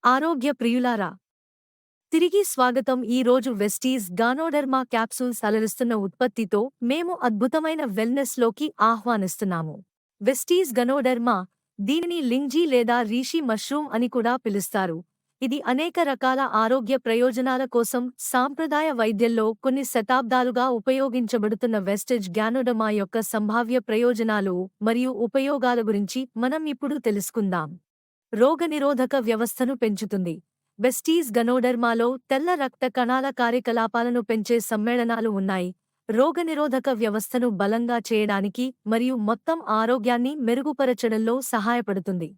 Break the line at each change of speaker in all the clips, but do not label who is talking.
ఆరోగ్య ప్రియులారా, తిరిగి స్వాగతం. ఈ రోజు వెస్టీస్ గానోడెర్మా క్యాప్సూల్స్ అలరిస్తున్న ఉత్పత్తితో మేము అద్భుతమైన వెల్నెస్ లోకి ఆహ్వానిస్తున్నాము. వెస్టీస్ గనోడెర్మా, దీనిని లింగ్జీ లేదా రీషి మష్రూమ్ అని కూడా పిలుస్తారు. ఇది అనేక రకాల ఆరోగ్య ప్రయోజనాల కోసం సాంప్రదాయ వైద్యంలో కొన్ని శతాబ్దాలుగా ఉపయోగించబడుతున్న వెస్టేజ్ గానోడెర్మా యొక్క సంభావ్య ప్రయోజనాలు మరియు ఉపయోగాల గురించి మనం ఇప్పుడు తెలుసుకుందాం. రోగనిరోధక వ్యవస్థను పెంచుతుంది. వెస్టీస్ గనోడెర్మాలో తెల్ల రక్త కణాల కార్యకలాపాలను పెంచే సమ్మేళనాలు ఉన్నాయి. రోగనిరోధక వ్యవస్థను బలంగా చేయడానికి మరియు మొత్తం ఆరోగ్యాన్ని మెరుగుపరచడంలో సహాయపడుతుంది.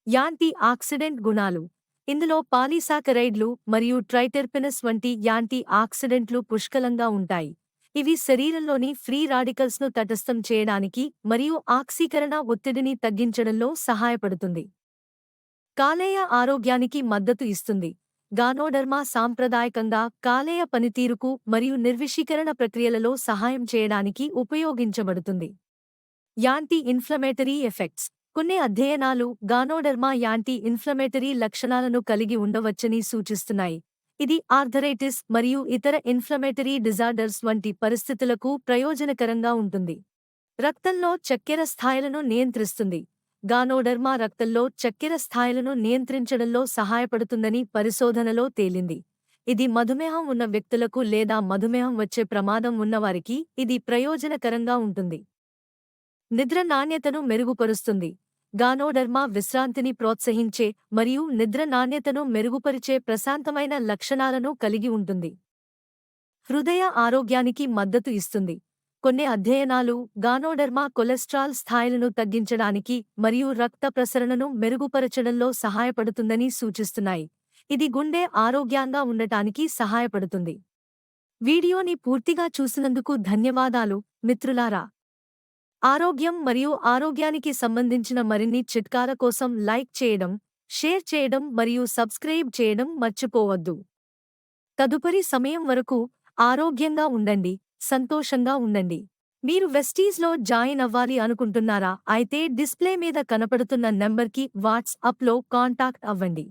యాంటీ ఆక్సిడెంట్ గుణాలు. ఇందులో పాలీసాకరైడ్లు మరియు ట్రైటెర్పెనస్ వంటి యాంటీ ఆక్సిడెంట్లు పుష్కలంగా ఉంటాయి. ఇవి శరీరంలోని ఫ్రీ రాడికల్స్ను తటస్థం చేయడానికి మరియు ఆక్సీకరణ ఒత్తిడిని తగ్గించడంలో సహాయపడుతుంది. కాలేయ ఆరోగ్యానికి మద్దతు ఇస్తుంది. గానోడెర్మా సాంప్రదాయకంగా కాలేయ పనితీరుకు మరియు నిర్విషీకరణ ప్రక్రియలలో సహాయం చేయడానికి ఉపయోగించబడుతుంది. Anti inflammatory effects. కొన్ని అధ్యయనాలు గానోడెర్మా యాంటీ ఇన్ఫ్లమేటరీ లక్షణాలను కలిగి ఉండవచ్చని సూచిస్తున్నాయి. ఇది ఆర్థరైటిస్ మరియు ఇతర ఇన్ఫ్లమేటరీ డిజార్డర్స్ వంటి పరిస్థితులకు ప్రయోజనకరంగా ఉంటుంది. రక్తంలో చక్కెర స్థాయిలను నియంత్రిస్తుంది. గానోడెర్మా రక్తంలో చక్కెర స్థాయిలను నియంత్రించడంలో సహాయపడుతుందని పరిశోధనలో తేలింది. ఇది మధుమేహం ఉన్న వ్యక్తులకు లేదా మధుమేహం వచ్చే ప్రమాదం ఉన్నవారికి ఇది ప్రయోజనకరంగా ఉంటుంది. నిద్ర నాణ్యతను మెరుగుపరుస్తుంది. గానోడెర్మా విశ్రాంతిని ప్రోత్సహించే మరియు నిద్ర నాణ్యతను మెరుగుపరిచే ప్రశాంతమైన లక్షణాలను కలిగి ఉంటుంది. హృదయ ఆరోగ్యానికి మద్దతు ఇస్తుంది. కొన్ని అధ్యయనాలు గానోడెర్మా కొలెస్ట్రాల్ స్థాయిలను తగ్గించడానికి మరియు రక్త ప్రసరణను మెరుగుపరచడంలో సహాయపడుతుందని సూచిస్తున్నాయి. ఇది గుండె ఆరోగ్యంగా ఉండటానికి సహాయపడుతుంది. వీడియోని పూర్తిగా చూసినందుకు ధన్యవాదాలు మిత్రులారా. ఆరోగ్యం మరియు ఆరోగ్యానికి సంబంధించిన మరిన్ని చిట్కాల కోసం లైక్ చేయడం, షేర్ చేయడం మరియు సబ్స్క్రైబ్ చేయడం మర్చిపోవద్దు. తదుపరి సమయం వరకు ఆరోగ్యంగా ఉండండి, సంతోషంగా ఉండండి. మీరు వెస్టీస్లో జాయిన్ అవ్వాలి అనుకుంటున్నారా? అయితే డిస్ప్లే మీద కనపడుతున్న నంబర్కి వాట్సాప్లో కాంటాక్ట్ అవ్వండి.